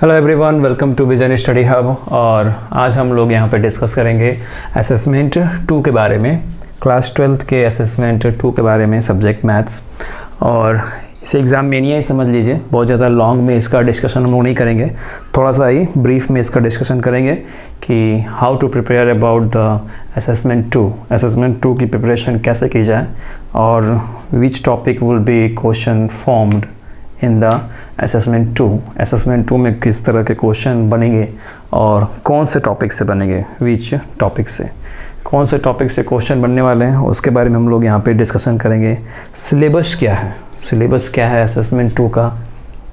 Hello everyone, welcome to vision study hub. और आज हम लोग यहाँ पे डिस्कस करेंगे असेसमेंट 2 के बारे में, क्लास 12th के असेसमेंट 2 के बारे में, सब्जेक्ट मैथ्स। और इसे एग्ज़ाम में नहीं है, समझ लीजिए। बहुत ज़्यादा लॉन्ग में इसका डिस्कशन हम लोग नहीं करेंगे, थोड़ा सा ही ब्रीफ में इसका डिस्कशन करेंगे कि how to prepare about the assessment 2, assessment 2 की प्रिपरेशन कैसे की जाए और which topic will be question formed in the assessment 2। Assessment 2 में किस तरह के क्वेश्चन बनेंगे और कौन से टॉपिक से बनेंगे, विच टॉपिक से, कौन से टॉपिक से क्वेश्चन बनने वाले हैं, उसके बारे में हम लोग यहाँ पे डिस्कशन करेंगे। सिलेबस क्या है, सिलेबस क्या है असेसमेंट 2 का,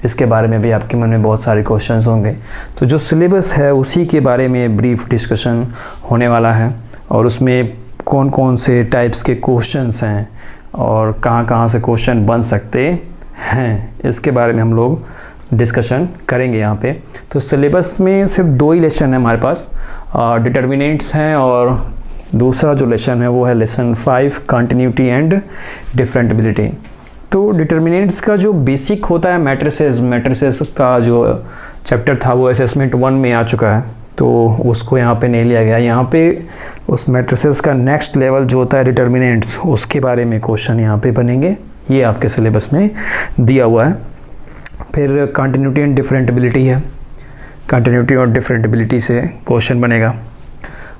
इसके बारे में भी आपके मन में बहुत सारे क्वेश्चंस होंगे। तो जो सिलेबस है उसी के बारे में ब्रीफ डिस्कशन होने वाला है और उसमें कौन कौन से टाइप्स के क्वेश्चंस हैं और कहाँ कहाँ से क्वेश्चन बन सकते हैं, इसके बारे में हम लोग डिस्कशन करेंगे यहाँ पे। तो सिलेबस में सिर्फ 2 ही लेसन है हमारे पास, डिटर्मिनेंट्स हैं और दूसरा जो लेसन है वो है लेसन 5 कंटिन्यूटी एंड डिफरेंटिबिलिटी। तो डिटर्मिनेंट्स का जो बेसिक होता है मैट्रिसेस का जो चैप्टर था वो असेसमेंट 1 में आ चुका है, तो उसको यहाँ पे नहीं लिया गया। यहाँ पे उस मैट्रिसेस का नेक्स्ट लेवल जो होता है डिटर्मिनेंट्स, उसके बारे में क्वेश्चन यहाँ पे बनेंगे, ये आपके सिलेबस में दिया हुआ है। फिर कंटिन्यूटी एंड डिफरेंटिबिलिटी है, कंटिन्यूटी और डिफरेंटिबिलिटी से क्वेश्चन बनेगा।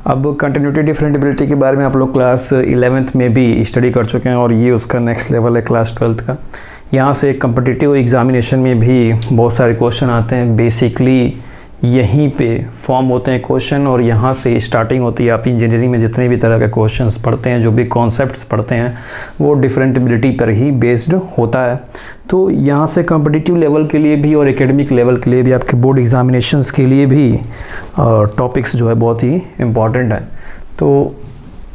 अब कंटिन्यूटी डिफरेंटिबिलिटी के बारे में आप लोग क्लास 11th में भी स्टडी कर चुके हैं और ये उसका नेक्स्ट लेवल है क्लास 12th का। यहाँ से कम्पिटिटिव एग्जामिनेशन में भी बहुत सारे क्वेश्चन आते हैं, बेसिकली यहीं पे फॉर्म होते हैं क्वेश्चन और यहाँ से स्टार्टिंग होती है। आप इंजीनियरिंग में जितने भी तरह के क्वेश्चंस पढ़ते हैं, जो भी कॉन्सेप्ट्स पढ़ते हैं, वो डिफरेंटिबिलिटी पर ही बेस्ड होता है। तो यहाँ से कॉम्पिटिटिव लेवल के लिए भी और एकेडमिक लेवल के लिए भी, आपके बोर्ड एग्जामिनेशंस के लिए भी टॉपिक्स जो है बहुत ही इम्पॉर्टेंट है। तो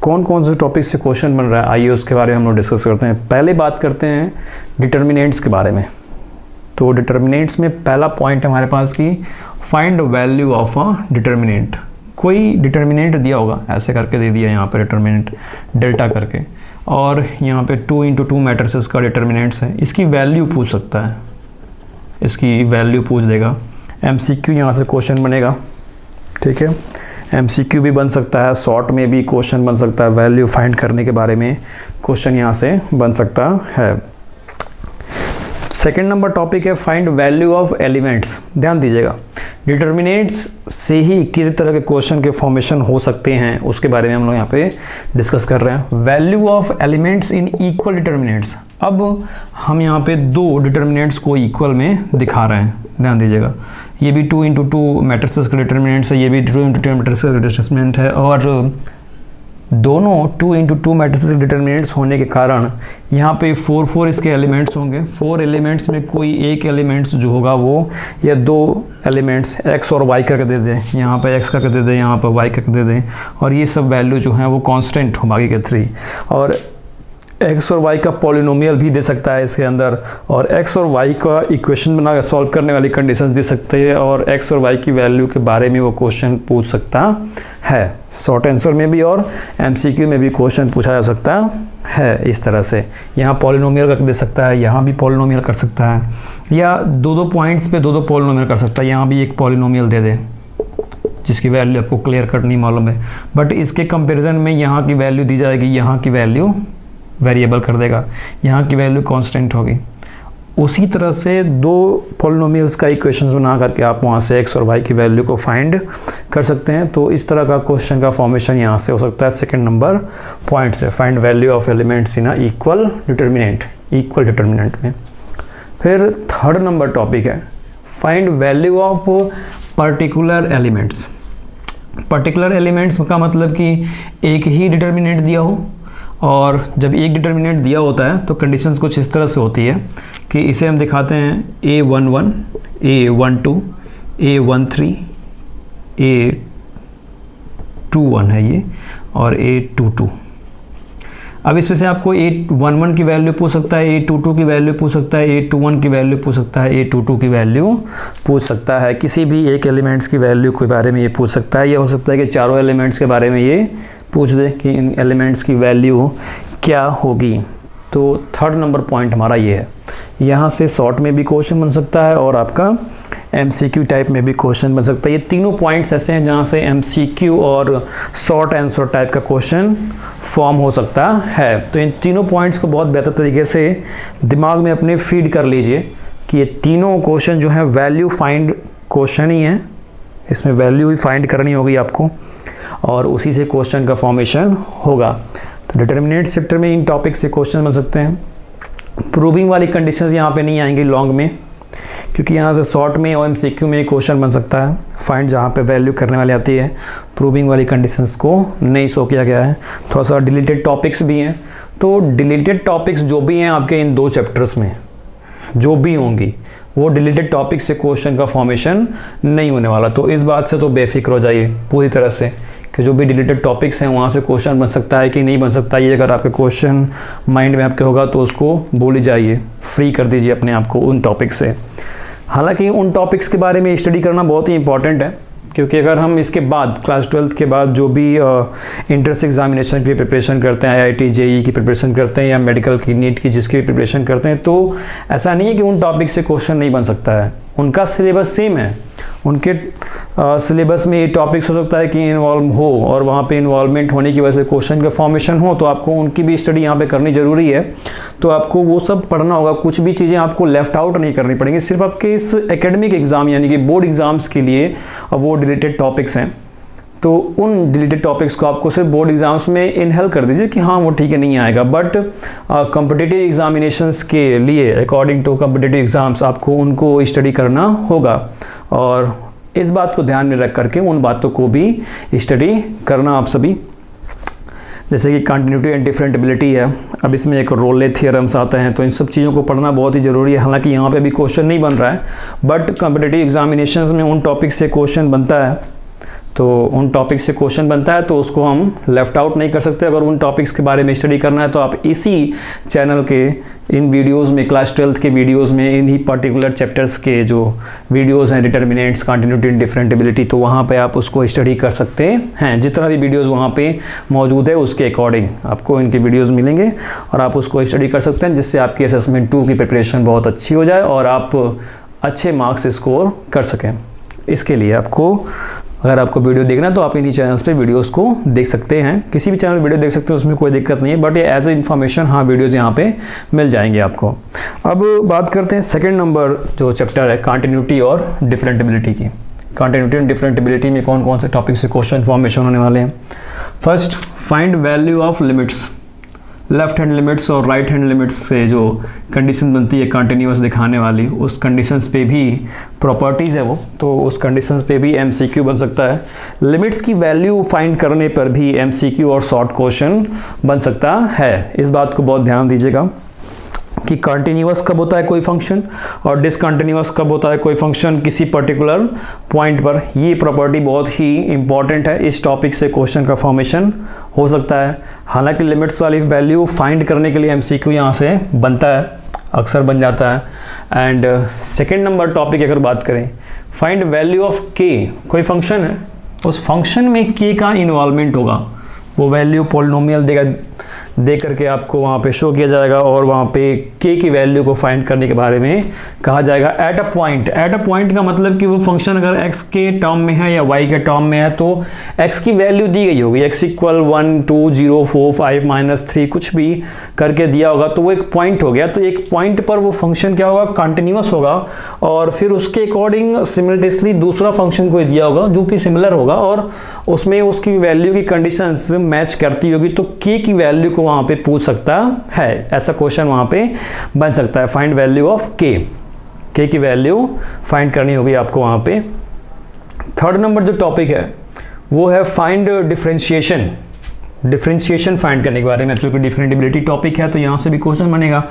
कौन कौन से टॉपिक से क्वेश्चन बन रहा है, आइए उसके बारे में हम लोग डिस्कस करते हैं। पहले बात करते हैं डिटर्मिनेंट्स के बारे में। तो डिटर्मिनेंट्स में पहला पॉइंट हमारे पास की find value of a determinant. कोई डिटर्मिनेंट दिया होगा, ऐसे करके दे दिया यहाँ पर डिटर्मिनेंट डेल्टा करके, और यहाँ पे 2 × 2 मैट्रिसेस का डिटर्मिनेंट्स है, इसकी वैल्यू पूछ सकता है, इसकी वैल्यू पूछ देगा। MCQ यहाँ से क्वेश्चन बनेगा, ठीक है। MCQ भी बन सकता है, शॉर्ट में भी क्वेश्चन बन सकता है, वैल्यू फाइंड करने के बारे में क्वेश्चन यहाँ से बन सकता है। सेकेंड नंबर टॉपिक है फाइंड वैल्यू ऑफ एलिमेंट्स। ध्यान दीजिएगा, डिटर्मिनेंट्स से ही किस तरह के क्वेश्चन के फॉर्मेशन हो सकते हैं उसके बारे में हम लोग यहाँ पे डिस्कस कर रहे हैं। Value of elements in equal determinants. अब हम यहाँ पे 2 डिटर्मिनेंट्स को इक्वल में दिखा रहे हैं, ध्यान दीजिएगा। ये भी 2 × 2 मैट्रिसेस का डिटर्मिनेंट्स है, ये भी 2 × 2 मैट्रिसेस का डिटर्मिनेंट है, और दोनों 2 × 2 मैट्रिसेस के डिटर्मिनेंट्स होने के कारण यहाँ पे 4 इसके एलिमेंट्स होंगे। 4 एलिमेंट्स में कोई एक एलिमेंट्स जो होगा वो, या 2 एलिमेंट्स x और y करके दे दें, यहाँ पे x करके दे दें, यहाँ पर y करके दे दें, और ये सब वैल्यू जो है वो कांस्टेंट हो बाकी के 3। और x और y का पॉलिनोमियल भी दे सकता है इसके अंदर, और x और y का इक्वेशन बना सॉल्व करने वाली कंडीशंस दे सकते हैं, और x और y की वैल्यू के बारे में वो क्वेश्चन पूछ सकता है। शॉर्ट आंसर में भी और MCQ में भी क्वेश्चन पूछा जा सकता है इस तरह से। यहाँ पॉलिनोमियल कर दे सकता है, यहाँ भी पॉलिनोमियल कर सकता है, या 2 पॉइंट्स पे 2 पॉलिनोमियल कर सकता है। यहाँ भी एक पॉलिनोमियल दे दे जिसकी वैल्यू आपको क्लियर कट नहीं मालूम है, बट इसके कंपेरिजन में यहाँ की वैल्यू दी जाएगी, यहाँ की वैल्यू वेरिएबल कर देगा, यहाँ की वैल्यू कांस्टेंट होगी। उसी तरह से 2 पॉलिनोमियल्स का इक्वेशंस बना करके आप वहाँ से x और y की वैल्यू को फाइंड कर सकते हैं। तो इस तरह का क्वेश्चन का फॉर्मेशन यहाँ से हो सकता है सेकंड नंबर पॉइंट से, find value of elements in equal determinant, equal determinant में। फिर थर्ड नंबर टॉपिक है find value of particular elements. Particular elements का मतलब कि एक ही डिटर्मिनेंट दिया हो, और जब एक डिटर्मिनेंट दिया होता है तो कंडीशंस कुछ इस तरह से होती है कि इसे हम दिखाते हैं A11, A12, A13, A21 है ये, और A22। अब इसमें से आपको A11 की वैल्यू पूछ सकता है, A22 की वैल्यू पूछ सकता है, A21 की वैल्यू पूछ सकता है, A22 की वैल्यू पूछ सकता है। किसी भी एक एलिमेंट्स की वैल्यू के बारे में ये पूछ सकता है। ये हो सकता है कि चारों एलिमेंट्स के बारे में ये पूछ दे कि इन एलिमेंट्स की वैल्यू क्या होगी। तो थर्ड नंबर पॉइंट हमारा ये है। यहाँ से शॉर्ट में भी क्वेश्चन बन सकता है और आपका MCQ टाइप में भी क्वेश्चन बन सकता है। ये तीनों पॉइंट्स ऐसे हैं जहाँ से MCQ और शॉर्ट आंसर टाइप का क्वेश्चन फॉर्म हो सकता है। तो इन तीनों पॉइंट्स को बहुत बेहतर तरीके से दिमाग में अपने फीड कर लीजिए कि ये तीनों क्वेश्चन जो है वैल्यू फाइंड क्वेश्चन ही है, इसमें वैल्यू ही फाइंड करनी होगी आपको और उसी से क्वेश्चन का फॉर्मेशन होगा। तो डिटर्मिनेंट सेक्टर में इन टॉपिक से क्वेश्चन बन सकते हैं। प्रूविंग वाली कंडीशंस यहाँ पे नहीं आएंगी लॉन्ग में, क्योंकि यहाँ से शॉर्ट में और MCQ में क्वेश्चन बन सकता है। फाइंड जहाँ पे वैल्यू करने वाली आती है, प्रूविंग वाली कंडीशंस को नहीं शो किया गया है। थोड़ा सा डिलीटेड टॉपिक्स भी हैं, तो डिलीटेड टॉपिक्स जो भी हैं आपके इन 2 चैप्टर्स में जो भी होंगी वो डिलीटेड टॉपिक से क्वेश्चन का फॉर्मेशन नहीं होने वाला। तो इस बात से तो बेफिक्र हो जाइए पूरी तरह से कि जो भी डिलीटेड टॉपिक्स हैं वहाँ से क्वेश्चन बन सकता है कि नहीं बन सकता। ये अगर आपके क्वेश्चन माइंड में आपके होगा तो उसको भूल ही जाइए, फ्री कर दीजिए अपने आप को उन टॉपिक से। हालांकि उन टॉपिक्स के बारे में स्टडी करना बहुत ही इंपॉर्टेंट है, क्योंकि अगर हम इसके बाद क्लास 12th के बाद जो भी इंट्रेंस एग्जामिनेशन की प्रिपरेशन करते हैं, IIT JEE की प्रिपरेशन करते हैं या मेडिकल की नीट की जिसकी भी प्रिपरेशन करते हैं, तो ऐसा नहीं है कि उन टॉपिक से क्वेश्चन नहीं बन सकता है। उनका सिलेबस सेम है, उनके सिलेबस में ये टॉपिक्स हो सकता है कि इन्वॉल्व हो और वहाँ पे इन्वॉल्वमेंट होने की वजह से क्वेश्चन का फॉर्मेशन हो, तो आपको उनकी भी स्टडी यहाँ पे करनी ज़रूरी है। तो आपको वो सब पढ़ना होगा, कुछ भी चीज़ें आपको लेफ्ट आउट नहीं करनी पड़ेंगी। सिर्फ आपके इस एकेडमिक एग्ज़ाम यानी कि बोर्ड एग्ज़ाम्स के लिए वो डिलीटेड टॉपिक्स हैं, तो उन डिलीटेड टॉपिक्स को आपको सिर्फ बोर्ड एग्ज़ाम्स में इनहेल कर दीजिए कि हाँ वो ठीक है नहीं आएगा। बट कॉम्पिटिटिव एग्जामिनेशंस के लिए अकॉर्डिंग टू कॉम्पिटिटिव एग्ज़ाम्स आपको उनको स्टडी करना होगा और इस बात को ध्यान में रख करके उन बातों को भी स्टडी करना आप सभी। जैसे कि कंटिन्यूटी एंड डिफरेंटिबिलिटी है, अब इसमें एक रोले थ्योरम्स आते हैं, तो इन सब चीज़ों को पढ़ना बहुत ही ज़रूरी है। हालांकि यहाँ पे भी क्वेश्चन नहीं बन रहा है, बट कॉम्पिटिटिव एग्जामिनेशंस में उन टॉपिक से क्वेश्चन बनता है, तो उन टॉपिक से क्वेश्चन बनता है तो उसको हम लेफ़्ट आउट नहीं कर सकते। अगर उन टॉपिक्स के बारे में स्टडी करना है तो आप इसी चैनल के इन वीडियोस में, क्लास 12th के वीडियोस में इन्हीं पर्टिकुलर चैप्टर्स के जो वीडियोस हैं, डिटर्मिनेंट्स, कंटिन्यूटी एंड डिफरेंटिबिलिटी, तो वहाँ पे आप उसको स्टडी कर सकते हैं। जितना भी वीडियोस वहाँ पे मौजूद है उसके अकॉर्डिंग आपको इनके वीडियोस मिलेंगे और आप उसको स्टडी कर सकते हैं, जिससे आपकी असेसमेंट 2 की प्रिपरेशन बहुत अच्छी हो जाए और आप अच्छे मार्क्स स्कोर कर सकें। इसके लिए आपको, अगर आपको वीडियो देखना है तो आप इन्हीं चैनल्स पे वीडियोस को देख सकते हैं, किसी भी चैनल वीडियो देख सकते हैं, उसमें कोई दिक्कत नहीं है। बट ये एज ए इन्फॉर्मेशन हाँ वीडियोस यहाँ पे मिल जाएंगे आपको। अब बात करते हैं सेकंड नंबर जो चैप्टर है कंटिन्यूटी और डिफरेंटिबिलिटी की। कंटिन्यूटी एंड डिफरेंटिबिलिटी में कौन कौन से टॉपिक से क्वेश्चन फॉर्मेशन होने वाले हैं। First, find value of limits. Left hand limits और राइट हैंड लिमिट्स से जो कंडीशन बनती है कंटिन्यूअस दिखाने वाली, उस कंडीशंस पे भी प्रॉपर्टीज़ है वो, तो उस कंडीशंस पे भी MCQ बन सकता है। लिमिट्स की वैल्यू फाइंड करने पर भी MCQ और शॉर्ट क्वेश्चन बन सकता है। इस बात को बहुत ध्यान दीजिएगा कि कंटिन्यूअस कब होता है कोई फंक्शन और डिसकंटिन्यूअस कब होता है कोई फंक्शन किसी पर्टिकुलर पॉइंट पर। ये प्रॉपर्टी बहुत ही इंपॉर्टेंट है, इस टॉपिक से क्वेश्चन का फॉर्मेशन हो सकता है। हालांकि लिमिट्स वाली वैल्यू फाइंड करने के लिए MCQ यहाँ से बनता है, अक्सर बन जाता है। एंड सेकेंड नंबर टॉपिक अगर बात करें, फाइंड वैल्यू ऑफ k। कोई फंक्शन है, उस फंक्शन में k का इन्वॉल्वमेंट होगा, वो वैल्यू पॉलिनोमियल दे करके आपको वहाँ पे शो किया जाएगा और वहाँ पे k की वैल्यू को फाइंड करने के बारे में कहा जाएगा। At a point, at a point का मतलब कि वो फंक्शन अगर x के टर्म में है या y के टर्म में है तो x की वैल्यू दी गई होगी, x इक्वल 1 2 0 4 5 -3 कुछ भी करके दिया होगा, तो वो एक पॉइंट हो गया। तो एक पॉइंट पर वो फंक्शन क्या होगा, कंटिन्यूअस होगा और फिर उसके अकॉर्डिंग सिमिलटेसली दूसरा फंक्शन कोई दिया होगा जो कि सिमिलर होगा और उसमें उसकी वैल्यू की कंडीशंस मैच करती होगी, तो k की वैल्यू को वहां पे पूछ सकता है। ऐसा क्वेश्चन वहां पे बन सकता है, फाइंड वैल्यू ऑफ k की वैल्यू फाइंड करनी होगी आपको वहां पे। थर्ड नंबर जो टॉपिक है वो है फाइंड डिफरेंशिएशन। डिफरेंशिएशन फाइंड करने के बारे में, क्योंकि डिफरेंटिबिलिटी टॉपिक है तो यहाँ से भी क्वेश्चन बनेगा।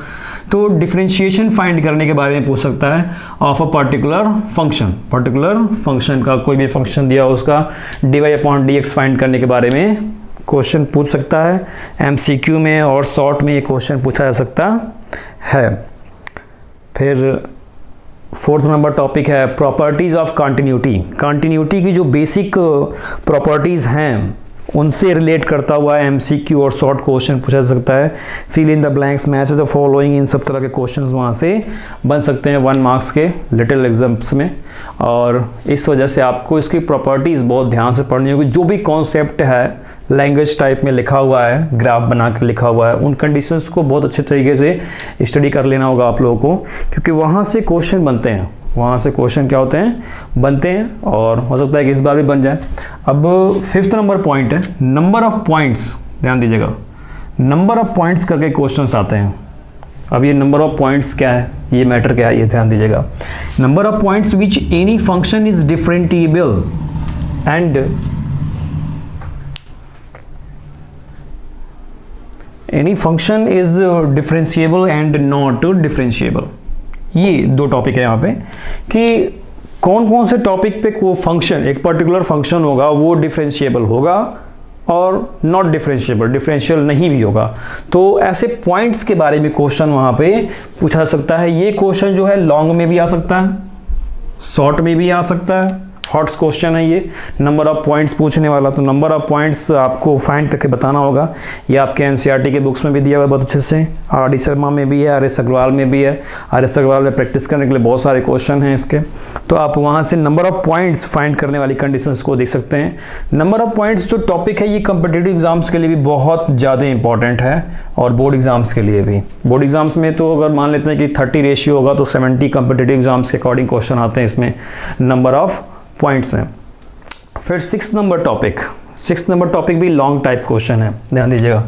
तो डिफरेंशिएशन फाइंड करने के बारे में पूछ सकता है of a particular function. Particular function का कोई भी फंक्शन दिया उसका dy/dx फाइंड करने के बारे में क्वेश्चन पूछ सकता है MCQ में और शॉर्ट में ये क्वेश्चन पूछा जा सकता है। फिर फोर्थ नंबर टॉपिक है प्रॉपर्टीज़ ऑफ कंटिन्यूटी। कंटिन्यूटी की जो बेसिक प्रॉपर्टीज़ हैं उनसे रिलेट करता हुआ MCQ और शॉर्ट क्वेश्चन पूछा जा सकता है। Fill in the blanks, match the following, इन सब तरह के क्वेश्चंस वहाँ से बन सकते हैं 1 मार्क्स के लिटिल एग्जाम्स में। और इस वजह से आपको इसकी प्रॉपर्टीज़ बहुत ध्यान से पढ़नी होगी। जो भी कॉन्सेप्ट है लैंग्वेज टाइप में लिखा हुआ है, ग्राफ बना के लिखा हुआ है, उन कंडीशंस को बहुत अच्छे तरीके से स्टडी कर लेना होगा आप लोगों को, क्योंकि वहाँ से क्वेश्चन बनते हैं, वहाँ से क्वेश्चन क्या होते हैं, बनते हैं, और हो सकता है कि इस बार भी बन जाए। अब 5th नंबर पॉइंट है नंबर ऑफ पॉइंट्स। ध्यान दीजिएगा, नंबर ऑफ पॉइंट्स करके क्वेश्चंस आते हैं। अब ये नंबर ऑफ पॉइंट्स क्या है, ये मैटर क्या है, ये ध्यान दीजिएगा। Number of points which any function is differentiable and any function is differentiable and not differentiable. ये 2 टॉपिक है यहाँ पे कि कौन कौन से टॉपिक पे वो फंक्शन, एक पर्टिकुलर फंक्शन होगा वो डिफरेंशिएबल होगा और नॉट डिफरेंशिएबल, डिफरेंशियल नहीं भी होगा। तो ऐसे पॉइंट्स के बारे में क्वेश्चन वहाँ पे पूछा जा सकता है। ये क्वेश्चन जो है लॉन्ग में भी आ सकता है, शॉर्ट में भी आ सकता है, हॉट्स क्वेश्चन है ये, नंबर ऑफ पॉइंट्स पूछने वाला। तो नंबर ऑफ पॉइंट्स आपको फाइंड करके बताना होगा। ये आपके NCERT के बुक्स में भी दिया हुआ है बहुत अच्छे से, RD शर्मा में भी है, RS अग्रवाल में भी है। RS अग्रवाल में प्रैक्टिस करने के लिए बहुत सारे क्वेश्चन हैं इसके, तो आप वहाँ से नंबर ऑफ पॉइंट्स फाइंड करने वाली कंडीशंस को देख सकते हैं। नंबर ऑफ पॉइंट्स जो टॉपिक है ये कम्पिटिटिव एग्जाम्स के लिए भी बहुत ज़्यादा इंपॉर्टेंट है और बोर्ड एग्जाम्स के लिए भी। बोर्ड एग्जाम्स में तो अगर मान लेते हैं कि 30 रेशियो होगा तो 70 कम्पिटिटिव एग्जाम्स के अकॉर्डिंग क्वेश्चन आते हैं इसमें नंबर ऑफ पॉइंट्स में। फिर 6th नंबर टॉपिक भी लॉन्ग टाइप क्वेश्चन है। ध्यान दीजिएगा,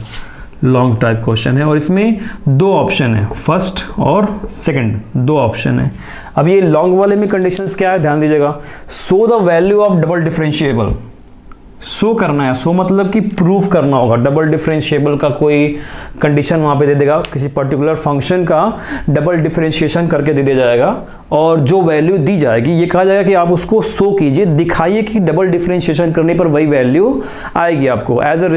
लॉन्ग टाइप क्वेश्चन है और इसमें 2 ऑप्शन है, फर्स्ट और सेकंड, 2 ऑप्शन है। अब ये लॉन्ग वाले में कंडीशंस क्या है, ध्यान दीजिएगा। Show the value of double differentiable, show करना है, शो मतलब कि प्रूफ करना होगा। डबल डिफरेंशिएबल का कोई कंडीशन वहाँ पे दे देगा, किसी पर्टिकुलर फंक्शन का डबल डिफरेंशिएशन करके दे दिया जाएगा और जो वैल्यू दी जाएगी ये कहा जाएगा कि आप उसको शो कीजिए, दिखाइए कि डबल डिफरेंशिएशन करने पर वही वैल्यू आएगी आपको। एज अ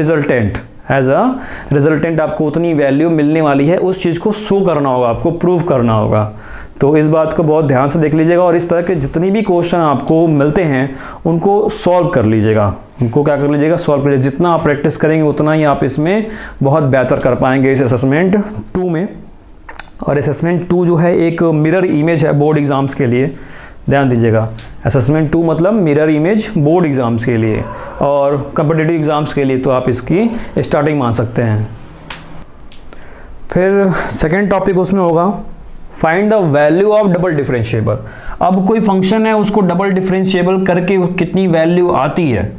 रिजल्टेंट आपको उतनी वैल्यू मिलने वाली है, उस चीज़ को शो करना होगा, आपको प्रूव करना होगा। तो इस बात को बहुत ध्यान से देख लीजिएगा और इस तरह के जितनी भी क्वेश्चन आपको मिलते हैं उनको सॉल्व कर लीजिएगा, उनको क्या कर लीजिएगा, सॉल्व कर लीजिएगा। जितना आप प्रैक्टिस करेंगे उतना ही आप इसमें बहुत बेहतर कर पाएंगे इस असेसमेंट 2 में। और असेसमेंट 2 जो है एक मिरर इमेज है बोर्ड एग्जाम्स के लिए। ध्यान दीजिएगा, असेसमेंट 2 मतलब मिरर इमेज बोर्ड एग्जाम्स के लिए और कम्पिटिटिव एग्जाम्स के लिए, तो आप इसकी स्टार्टिंग मान सकते हैं। फिर सेकेंड टॉपिक उसमें होगा find the value of double differentiable. अब कोई फंक्शन है उसको डबल डिफरेंशिएबल करके कितनी वैल्यू आती है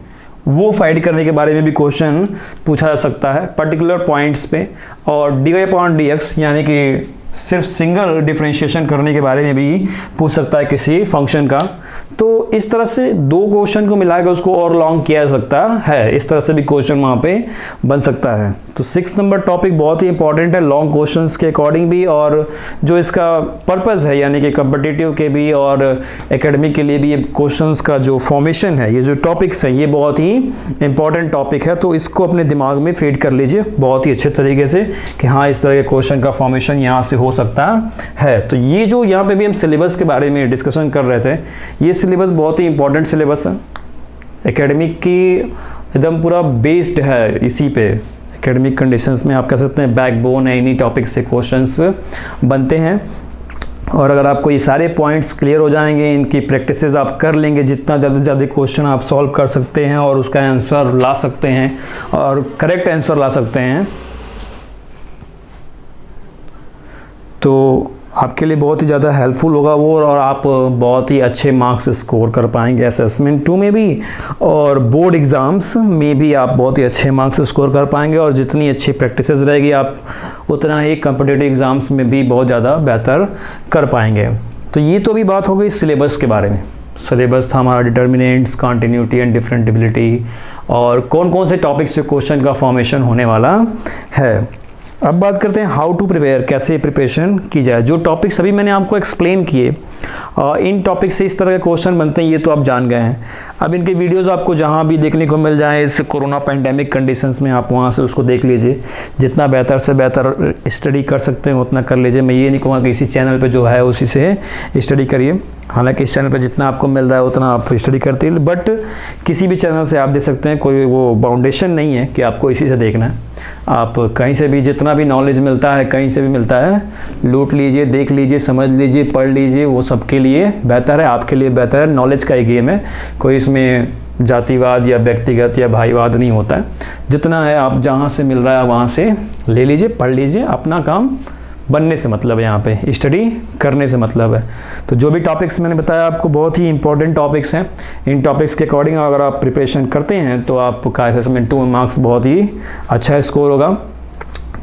वो फाइंड करने के बारे में भी क्वेश्चन पूछा जा सकता है पर्टिकुलर पॉइंट्स पे। और dy/dx यानी कि सिर्फ सिंगल डिफरेंशिएशन करने के बारे में भी पूछ सकता है किसी फंक्शन का। तो इस तरह से 2 क्वेश्चन को मिलाकर उसको और लॉन्ग किया जा सकता है, इस तरह से भी क्वेश्चन वहाँ पे बन सकता है। तो 6 नंबर टॉपिक बहुत ही इंपॉर्टेंट है लॉन्ग क्वेश्चंस के अकॉर्डिंग भी, और जो इसका पर्पस है यानी कि कम्पिटिटिव के भी और एकेडमिक के लिए भी, ये क्वेश्चंस का जो फॉर्मेशन है, ये जो टॉपिक्स हैं, ये बहुत ही इंपॉर्टेंट टॉपिक है। तो इसको अपने दिमाग में फीड कर लीजिए बहुत ही अच्छे तरीके से कि हाँ इस तरह के क्वेश्चन का फॉर्मेशन यहाँ से हो सकता है। तो ये जो यहाँ पे भी हम सिलेबस के बारे में डिस्कशन कर रहे थे, ये सिलेबस बहुत ही इंपॉर्टेंट सिलेबस है, एकेडमिक की एकदम पूरा बेस्ड है इसी पे। एकेडमिक कंडीशंस में आप कह सकते हैं बैकबोन है, इन्हीं टॉपिक से क्वेश्चंस बनते हैं। और अगर आपको ये सारे पॉइंट्स क्लियर हो जाएंगे, इनकी प्रैक्टिसेस आप कर लेंगे, जितना ज़्यादा से ज़्यादा क्वेश्चन आप सॉल्व कर सकते हैं और उसका आंसर ला सकते हैं और करेक्ट आंसर ला सकते हैं, तो आपके लिए बहुत ही ज़्यादा हेल्पफुल होगा वो, और आप बहुत ही अच्छे मार्क्स स्कोर कर पाएंगे असेसमेंट 2 में भी और बोर्ड एग्ज़ाम्स में भी आप बहुत ही अच्छे मार्क्स स्कोर कर पाएंगे। और जितनी अच्छी प्रैक्टिसेस रहेगी आप उतना ही कम्पिटिटिव एग्ज़ाम्स में भी बहुत ज़्यादा बेहतर कर पाएंगे। तो ये तो भी बात हो गई सिलेबस के बारे में। सिलेबस था हमारा डिटर्मिनेंट्स, कॉन्टिन्यूटी एंड डिफरेंटिबिलिटी, और कौन कौन से टॉपिक से क्वेश्चन का फॉर्मेशन होने वाला है। अब बात करते हैं हाउ टू प्रिपेयर, कैसे प्रिपरेशन की जाए। जो टॉपिक्स अभी मैंने आपको एक्सप्लेन किए, इन टॉपिक से इस तरह के क्वेश्चन बनते हैं, ये तो आप जान गए हैं। अब इनके वीडियोस आपको जहाँ भी देखने को मिल जाए इस कोरोना पेंडेमिक कंडीशंस में, आप वहाँ से उसको देख लीजिए। जितना बेहतर से बेहतर स्टडी कर सकते हैं उतना कर लीजिए। मैं ये नहीं कहूँगा कि इसी चैनल पे जो है उसी से स्टडी करिए, हालांकि इस चैनल पे जितना आपको मिल रहा है उतना आप स्टडी करते हैं, बट किसी भी चैनल से आप देख सकते हैं। कोई वो बाउंडेशन नहीं है कि आपको इसी से देखना है। आप कहीं से भी जितना भी नॉलेज मिलता है कहीं से भी मिलता है, लूट लीजिए, देख लीजिए, समझ लीजिए, पढ़ लीजिए, वो सबके लिए बेहतर है, आपके लिए बेहतर है। नॉलेज का एक गेम है, कोई इसमें जातिवाद या व्यक्तिगत या भाईवाद नहीं होता है। जितना है आप जहाँ से मिल रहा है वहाँ से ले लीजिए, पढ़ लीजिए। अपना काम बनने से मतलब है, यहाँ पे स्टडी करने से मतलब है। तो जो भी टॉपिक्स मैंने बताया आपको बहुत ही इंपॉर्टेंट टॉपिक्स हैं। इन टॉपिक्स के अकॉर्डिंग अगर आप प्रिपरेशन करते हैं तो आपका असेसमेंट 2 में मार्क्स बहुत ही अच्छा स्कोर होगा।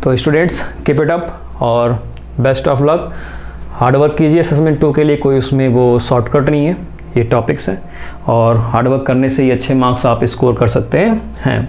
तो स्टूडेंट्स कीप इट अप और बेस्ट ऑफ लक। हार्डवर्क कीजिए असेसमेंट 2 के लिए, कोई उसमें वो शॉर्टकट नहीं है, ये टॉपिक्स हैं और हार्डवर्क करने से ही अच्छे मार्क्स आप स्कोर कर सकते हैं।